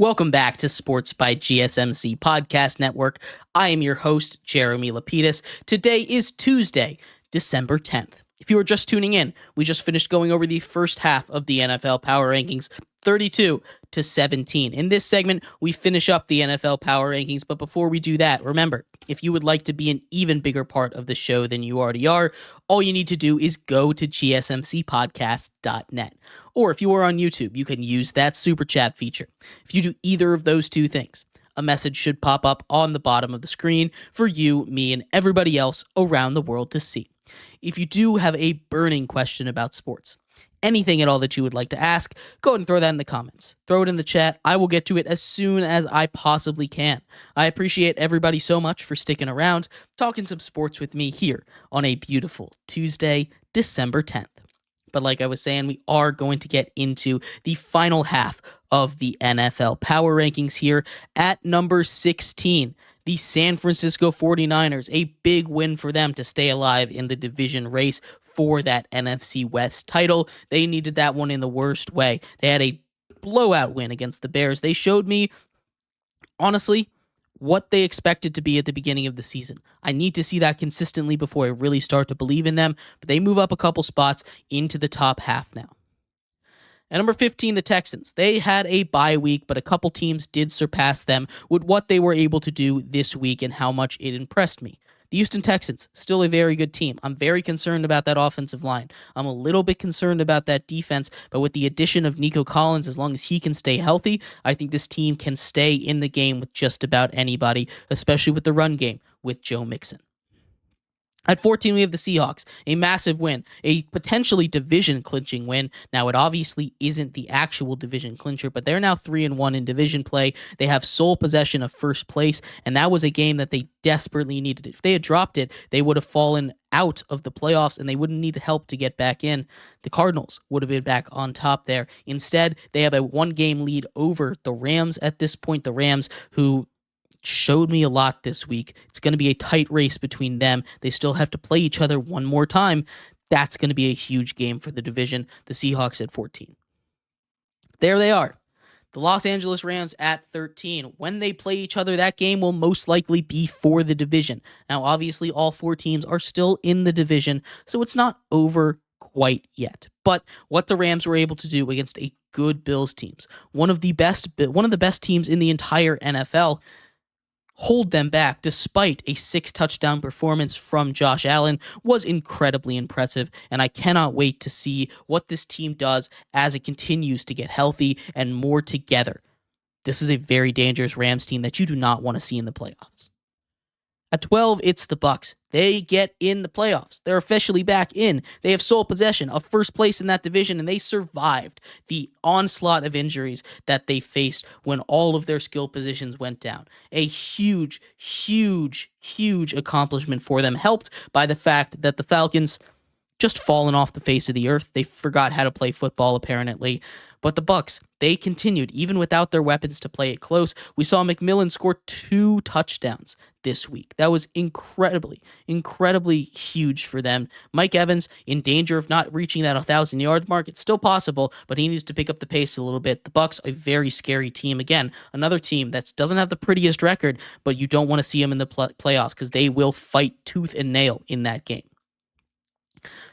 Welcome back to Sports by GSMC Podcast Network. I am your host, Jeremy Lapidus. Today is Tuesday, December 10th. If you are just tuning in, we just finished going over the first half of the NFL Power Rankings, 32-17. In this segment, we finish up the NFL Power Rankings, but before we do that, remember, if you would like to be an even bigger part of the show than you already are, all you need to do is go to gsmcpodcast.net. Or if you are on YouTube, you can use that super chat feature. If you do either of those two things, a message should pop up on the bottom of the screen for you, me, and everybody else around the world to see. If you do have a burning question about sports, anything at all that you would like to ask, go ahead and throw that in the comments. Throw it in the chat. I will get to it as soon as I possibly can. I appreciate everybody so much for sticking around, talking some sports with me here on a beautiful Tuesday, December 10th. But like I was saying, we are going to get into the final half of the NFL Power Rankings here at number 16. The San Francisco 49ers, a big win for them to stay alive in the division race for that NFC West title. They needed that one in the worst way. They had a blowout win against the Bears. They showed me, honestly, what they expected to be at the beginning of the season. I need to see that consistently before I really start to believe in them, but they move up a couple spots into the top half now. At number 15, the Texans. They had a bye week, but a couple teams did surpass them with what they were able to do this week and how much it impressed me. The Houston Texans, still a very good team. I'm very concerned about that offensive line. I'm a little bit concerned about that defense, but with the addition of Nico Collins, as long as he can stay healthy, I think this team can stay in the game with just about anybody, especially with the run game with Joe Mixon. At 14, we have the Seahawks, a massive win, a potentially division-clinching win. Now, it obviously isn't the actual division clincher, but they're now 3-1 in division play. They have sole possession of first place, and that was a game that they desperately needed. If they had dropped it, they would have fallen out of the playoffs, and they wouldn't need help to get back in. The Cardinals would have been back on top there. Instead, they have a one-game lead over the Rams at this point. The Rams, who showed me a lot this week. It's going to be a tight race between them. They still have to play each other one more time. That's going to be a huge game for the division. The Seahawks at 14. There they are. The Los Angeles Rams at 13. When they play each other, that game will most likely be for the division. Now, obviously, all four teams are still in the division, so it's not over quite yet. But what the Rams were able to do against a good Bills teams, one of the best teams in the entire NFL, hold them back despite a 6-touchdown performance from Josh Allen, was incredibly impressive, and I cannot wait to see what this team does as it continues to get healthy and more together. This is a very dangerous Rams team that you do not want to see in the playoffs. At 12, it's the Bucs. They get in the playoffs. They're officially back in. They have sole possession of first place in that division, and they survived the onslaught of injuries that they faced when all of their skill positions went down. A huge, huge, huge accomplishment for them, helped by the fact that the Falcons just fallen off the face of the earth. They forgot how to play football, apparently. But the Bucs, they continued, even without their weapons, to play it close. We saw McMillan score 2 touchdowns this week. That was incredibly, incredibly huge for them. Mike Evans in danger of not reaching that 1,000-yard mark. It's still possible, but he needs to pick up the pace a little bit. The Bucs, a very scary team. Again, another team that doesn't have the prettiest record, but you don't want to see them in the playoffs because they will fight tooth and nail in that game.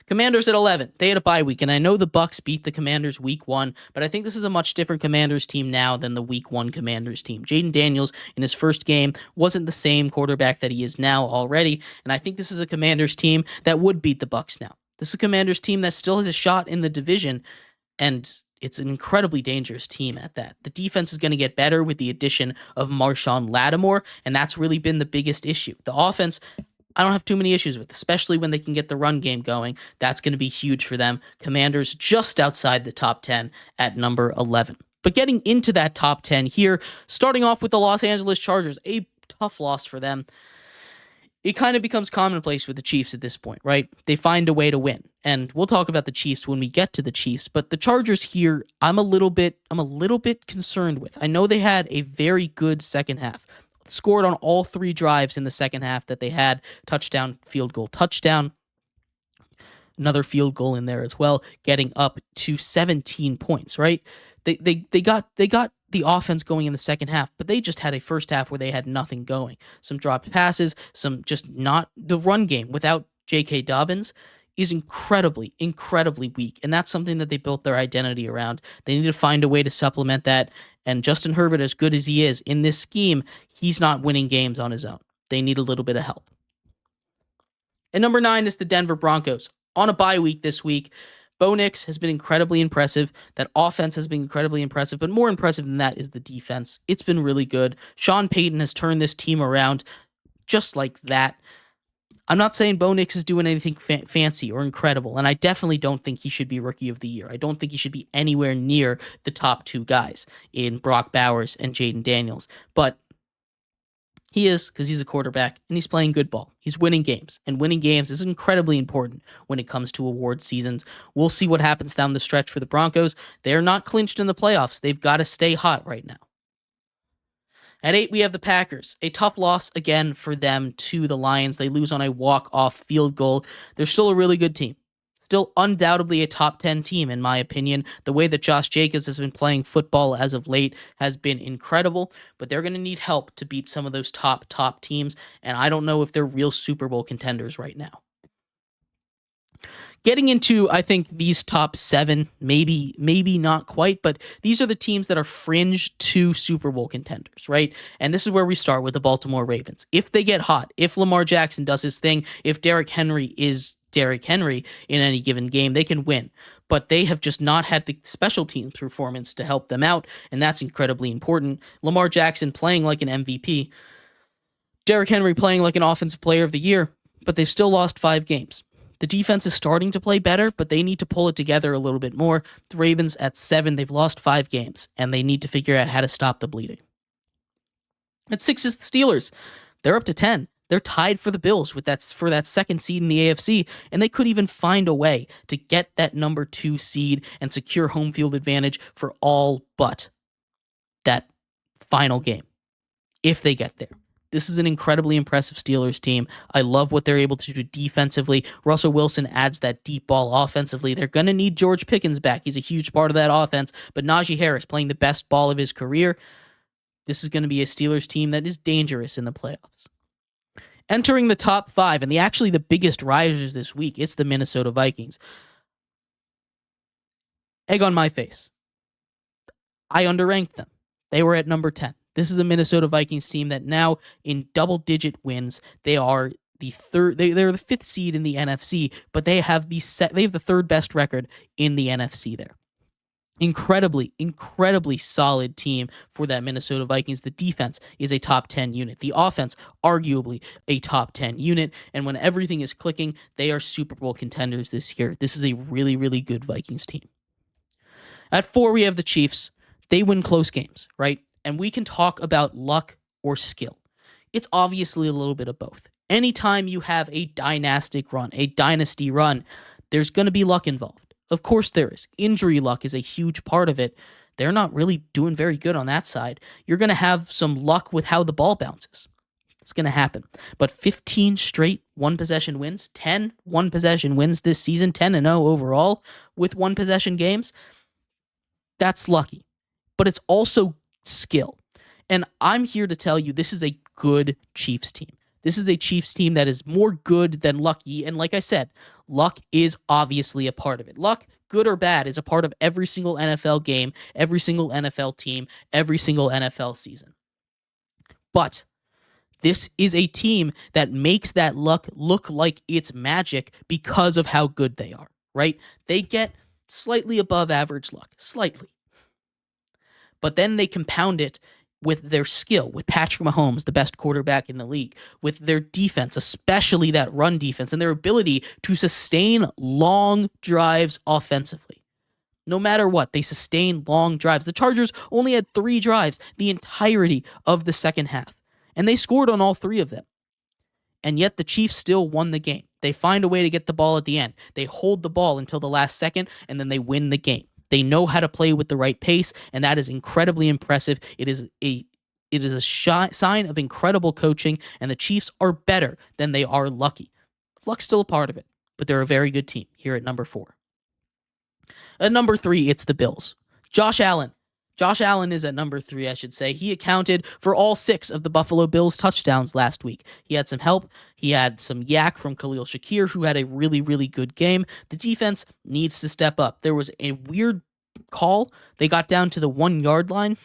Commanders at 11. They had a bye week, and I know the Bucs beat the Commanders week 1, but I think this is a much different Commanders team now than the week 1 Commanders team. Jaden Daniels in his first game wasn't the same quarterback that he is now already, and I think this is a Commanders team that would beat the Bucs now. This is a Commanders team that still has a shot in the division, and it's an incredibly dangerous team at that. The defense is going to get better with the addition of Marshawn Lattimore, and that's really been the biggest issue. The offense, I don't have too many issues with, especially when they can get the run game going. That's going to be huge for them. Commanders just outside the top 10 at number 11. But getting into that top 10 here, starting off with the Los Angeles Chargers, a tough loss for them. It kind of becomes commonplace with the Chiefs at this point, right? They find a way to win. And we'll talk about the Chiefs when we get to the Chiefs, but the Chargers here, I'm a little bit concerned with. I know they had a very good second half. Scored on all 3 drives in the second half that they had. Touchdown, field goal, touchdown. Another field goal in there as well, getting up to 17 points, right? They got the offense going in the second half, but they just had a first half where they had nothing going. Some dropped passes, some just not the run game without J.K. Dobbins is incredibly, incredibly weak. And that's something that they built their identity around. They need to find a way to supplement that. And Justin Herbert, as good as he is in this scheme, he's not winning games on his own. They need a little bit of help. And number 9 is the Denver Broncos. On a bye week this week, Bo Nix has been incredibly impressive. That offense has been incredibly impressive, but more impressive than that is the defense. It's been really good. Sean Payton has turned this team around just like that. I'm not saying Bo Nix is doing anything fancy or incredible, and I definitely don't think he should be Rookie of the Year. I don't think he should be anywhere near the top 2 guys in Brock Bowers and Jaden Daniels, but he is, because he's a quarterback, and he's playing good ball. He's winning games, and winning games is incredibly important when it comes to award seasons. We'll see what happens down the stretch for the Broncos. They're not clinched in the playoffs. They've got to stay hot right now. At 8, we have the Packers. A tough loss again for them to the Lions. They lose on a walk-off field goal. They're still a really good team. Still undoubtedly a top 10 team, in my opinion. The way that Josh Jacobs has been playing football as of late has been incredible, but they're going to need help to beat some of those top teams, and I don't know if they're real Super Bowl contenders right now. Getting into, I think, these top 7, maybe not quite, but these are the teams that are fringe to Super Bowl contenders, right? And this is where we start with the Baltimore Ravens. If they get hot, if Lamar Jackson does his thing, if Derrick Henry is Derrick Henry in any given game, they can win. But they have just not had the special teams performance to help them out, and that's incredibly important. Lamar Jackson playing like an MVP, Derrick Henry playing like an Offensive Player of the Year, but they've still lost 5 games. The defense is starting to play better, but they need to pull it together a little bit more. The Ravens at 7, they've lost 5 games, and they need to figure out how to stop the bleeding. At 6 is the Steelers. They're up to 10. They're tied for the Bills for that second seed in the AFC, and they could even find a way to get that number 2 seed and secure home field advantage for all but that final game, if they get there. This is an incredibly impressive Steelers team. I love what they're able to do defensively. Russell Wilson adds that deep ball offensively. They're going to need George Pickens back. He's a huge part of that offense, but Najee Harris playing the best ball of his career. This is going to be a Steelers team that is dangerous in the playoffs. Entering the top 5, and the biggest risers this week, it's the Minnesota Vikings. Egg on my face. I underranked them. They were at number 10. This is a Minnesota Vikings team that now in double-digit wins, they are the third. They're the 5th seed in the NFC, but they have the 3rd best record in the NFC there. Incredibly, incredibly solid team for that Minnesota Vikings. The defense is a top 10 unit. The offense, arguably a top 10 unit. And when everything is clicking, they are Super Bowl contenders this year. This is a really, really good Vikings team. At 4, we have the Chiefs. They win close games, right? And we can talk about luck or skill. It's obviously a little bit of both. Anytime you have a dynasty run, there's going to be luck involved. Of course there is. Injury luck is a huge part of it. They're not really doing very good on that side. You're going to have some luck with how the ball bounces. It's going to happen. But 15 straight one-possession wins, 10 one-possession wins this season, 10-0 overall with one-possession games, that's lucky. But it's also skill. And I'm here to tell you this is a good Chiefs team. This is a Chiefs team that is more good than lucky. And like I said, luck is obviously a part of it. Luck, good or bad, is a part of every single NFL game, every single NFL team, every single NFL season. But this is a team that makes that luck look like it's magic because of how good they are, right? They get slightly above average luck, slightly. But then they compound it with their skill, with Patrick Mahomes, the best quarterback in the league, with their defense, especially that run defense, and their ability to sustain long drives offensively. No matter what, they sustain long drives. The Chargers only had 3 drives the entirety of the second half, and they scored on all 3 of them. And yet the Chiefs still won the game. They find a way to get the ball at the end. They hold the ball until the last second, and then they win the game. They know how to play with the right pace, and that is incredibly impressive. It is a sign of incredible coaching, and the Chiefs are better than they are lucky. Luck's still a part of it, but they're a very good team here at number 4. At number 3, it's the Bills. Josh Allen, Josh Allen is at number 3, I should say. He accounted for all 6 of the Buffalo Bills touchdowns last week. He had some help. He had some yak from Khalil Shakir, who had a really, really good game. The defense needs to step up. There was a weird call. They got down to the 1-yard line,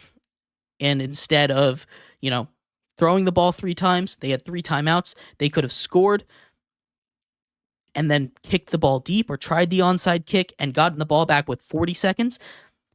and instead of, throwing the ball 3 times, they had 3 timeouts. They could have scored and then kicked the ball deep or tried the onside kick and gotten the ball back with 40 seconds.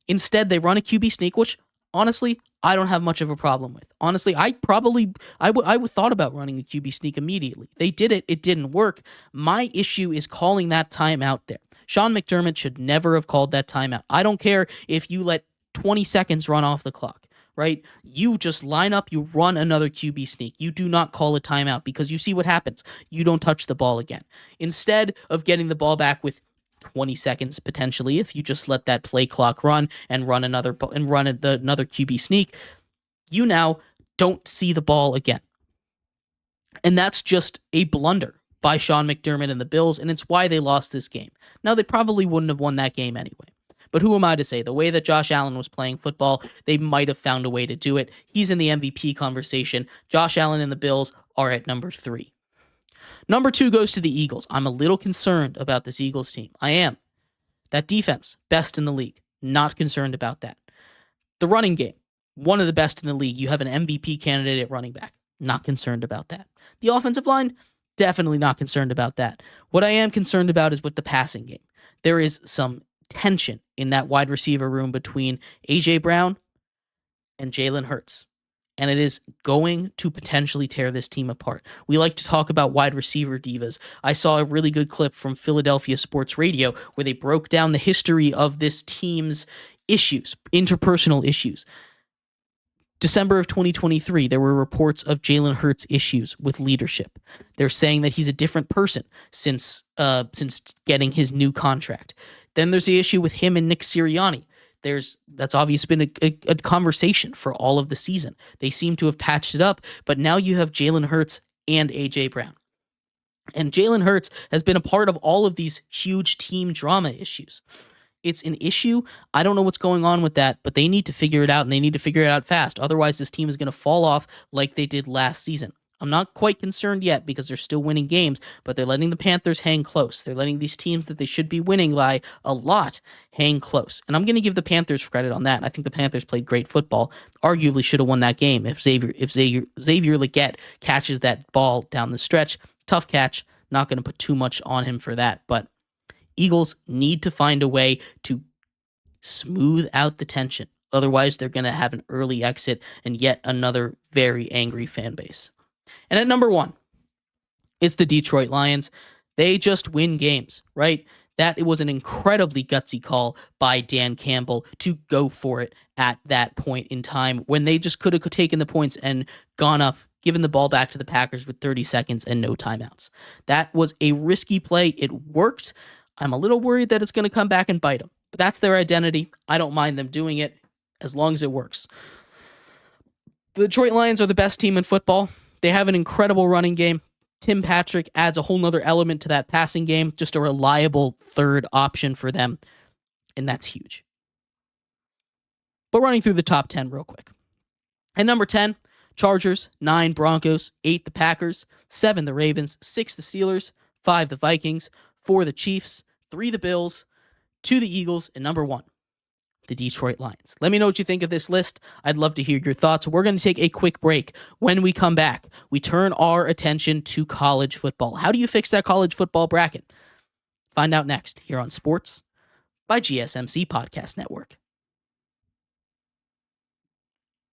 Instead, they run a QB sneak, which honestly, I don't have much of a problem with. Honestly, I would thought about running a QB sneak immediately. They did it. It didn't work. My issue is calling that timeout there. Sean McDermott should never have called that timeout. I don't care if you let 20 seconds run off the clock, right? You just line up, you run another QB sneak. You do not call a timeout because you see what happens. You don't touch the ball again. Instead of getting the ball back with 20 seconds potentially, if you just let that play clock run and run another QB sneak, you now don't see the ball again. And that's just a blunder by Sean McDermott and the Bills, and it's why they lost this game. Now, they probably wouldn't have won that game anyway. But who am I to say? The way that Josh Allen was playing football, they might have found a way to do it. He's in the MVP conversation. Josh Allen and the Bills are at number 3. Number 2 goes to the Eagles. I'm a little concerned about this Eagles team. I am. That defense, best in the league. Not concerned about that. The running game, one of the best in the league. You have an MVP candidate at running back. Not concerned about that. The offensive line, definitely not concerned about that. What I am concerned about is with the passing game. There is some tension in that wide receiver room between A.J. Brown and Jalen Hurts. And it is going to potentially tear this team apart. We like to talk about wide receiver divas. I saw a really good clip from Philadelphia Sports Radio where they broke down the history of this team's issues, interpersonal issues. December of 2023, there were reports of Jalen Hurts' issues with leadership. They're saying that he's a different person since getting his new contract. Then there's the issue with him and Nick Sirianni. That's obviously been a conversation for all of the season. They seem to have patched it up, but now you have Jalen Hurts and A.J. Brown. And Jalen Hurts has been a part of all of these huge team drama issues. It's an issue. I don't know what's going on with that, but they need to figure it out, and they need to figure it out fast. Otherwise, this team is going to fall off like they did last season. I'm not quite concerned yet because they're still winning games, but they're letting the Panthers hang close. They're letting these teams that they should be winning by a lot hang close. And I'm going to give the Panthers credit on that. I think the Panthers played great football. Arguably should have won that game if Xavier Legette catches that ball down the stretch. Tough catch. Not going to put too much on him for that. But Eagles need to find a way to smooth out the tension. Otherwise, they're going to have an early exit and yet another very angry fan base. And at number 1, it's the Detroit Lions. They just win games, right? That it was an incredibly gutsy call by Dan Campbell to go for it at that point in time when they just could have taken the points and gone up, given the ball back to the Packers with 30 seconds and no timeouts. That was a risky play. It worked. I'm a little worried that it's going to come back and bite them. But that's their identity. I don't mind them doing it as long as it works. The Detroit Lions are the best team in football. They have an incredible running game. Tim Patrick adds a whole nother element to that passing game, just a reliable third option for them, and that's huge. But running through the top 10 real quick. At number 10, Chargers, 9, Broncos, 8, the Packers, 7, the Ravens, 6, the Steelers, 5, the Vikings, 4, the Chiefs, 3, the Bills, 2, the Eagles, and number 1, the Detroit Lions. Let me know what you think of this list. I'd love to hear your thoughts. We're going to take a quick break. When we come back, we turn our attention to college football. How do you fix that college football bracket? Find out next here on Sports by GSMC Podcast Network.